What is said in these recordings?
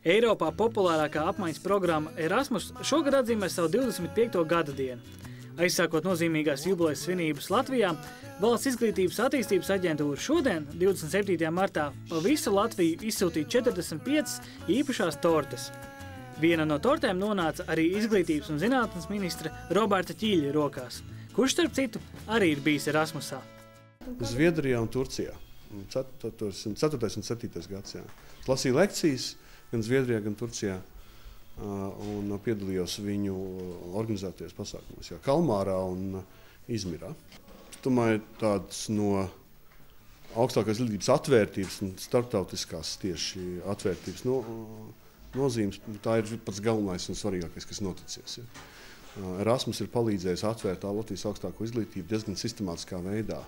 Eiropā populārākā apmaiņas programma Erasmus šogad atzīmē savu 25. gada dienu. Aizsākot nozīmīgās jubilejas svinības Latvijā, Valsts izglītības attīstības aģentūra šodien, 27. martā, pa visu Latviju izsūtīja 45 īpašās tortes. Viena no tortēm nonāca arī izglītības un zinātnes ministra Roberta Ķīļa rokās, kurš, starp citu, arī ir bijis Erasmusā. Zviedrijā un Turcijā. 4. un 7. gads. Lasīju lekcijas gan Zviedrijā, gan Turcijā un piedalījos viņu organizētajos pasākumos, Kalmārā un Izmirā. Es domāju, tāds no augstākās izglītības atvērtības un starptautiskās tieši atvērtības nozīmes, tā ir pats galvenais un svarīgākais, kas noticies. Erasmus ir palīdzējis atvērt Latvijas augstāko izglītību diezgan sistemātiskā veidā.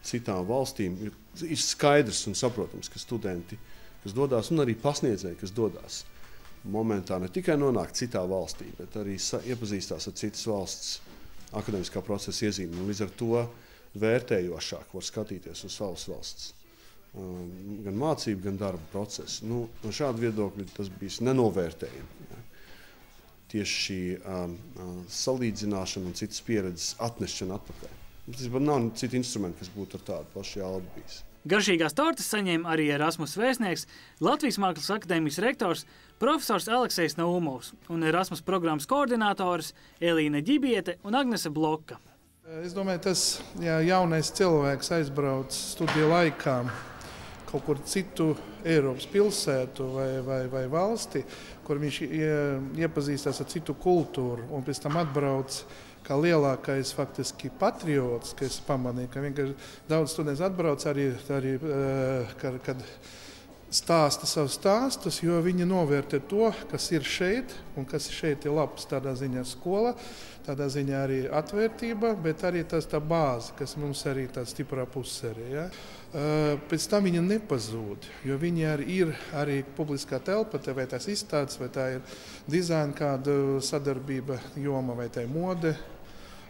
Citām valstīm ir skaidrs un saprotams, ka studenti, kas dodas, un arī pasniedzēji, kas dodas, momentā ne tikai nonāk citā valstī, bet arī iepazīstās ar citas valsts akadēmiskā procesa iezīmēm. Līdz ar to vērtējošāk var skatīties uz savas valsts gan mācību, gan darba procesu. No šāda viedokļa tas bijis nenovērtējami. Tieši šī salīdzināšana un citas pieredzes atnešana atpakaļ. Tas nav citi instrumenti, kas būtu ar tādu plašu jaudu bijis. Garšīgās tortes saņēma arī Erasmus vēstnieks, Latvijas Mākslas akadēmijas rektors, profesors Aleksejs Naumovs un Erasmus programmas koordinātoris Elīna Ģibiete un Agnese Bloka. Es domāju, ja jaunais cilvēks aizbrauc studiju laikā kaut kur citu Eiropas pilsētu vai valsti, kur viņš iepazīstās ar citu kultūru un pēc tam atbrauc kā lielākais faktiski patriots, ka es pamanīju, ka vienkārši daudz studenti atbrauc arī kad stāsta savus stāstus, jo viņi novērtē to, kas ir šeit un kas šeit ir labs. Tādā ziņā skola, tādā ziņā arī atvērtība, bet arī tā bāze, kas mums arī tā stiprā puse arī. Ja? Pēc tam viņi nepazūd, jo viņi ir arī publiskā telpa, vai tās izstādes, vai tā ir dizaina kāda sadarbība joma, vai tā ir mode.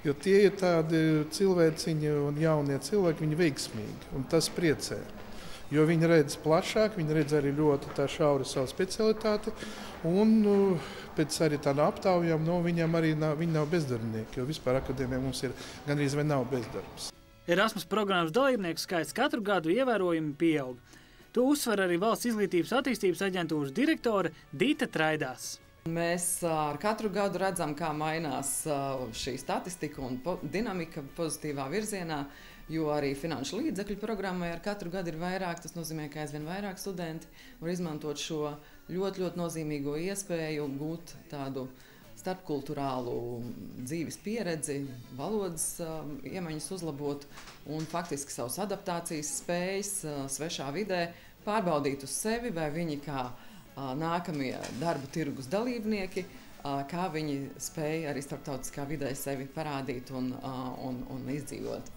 Jo tie ir tādi cilvēciņi un jaunie cilvēki, viņi veiksmīgi, un tas priecē. Jo viņi redz plašāk, viņi redz arī ļoti tā šauri savu specialitāti, un pēc arī tāda aptaujām, viņam arī viņi nav bezdarbnieki, jo vispār akadēmijā mums ir gandrīz vai nav bezdarbs. Erasmus programmas dalībnieku skaits katru gadu ievērojami pieaug. To uzsver arī Valsts izglītības attīstības aģentūras direktore Dita Traidās. Mēs ar katru gadu redzam, kā mainās šī statistika un dinamika pozitīvā virzienā, jo arī finanšu līdzekļu programmai ar katru gadu ir vairāk. Tas nozīmē, ka aizvien vairāk studenti var izmantot šo ļoti nozīmīgo iespēju gūt tādu starpkulturālu dzīves pieredzi, valodas iemaņas uzlabot un faktiski savas adaptācijas spējas svešā vidē pārbaudīt uz sevi, vai viņi kā nākamie darba tirgus dalībnieki, kā viņi spēja arī starptautiskā vidē sevi parādīt un izdzīvot.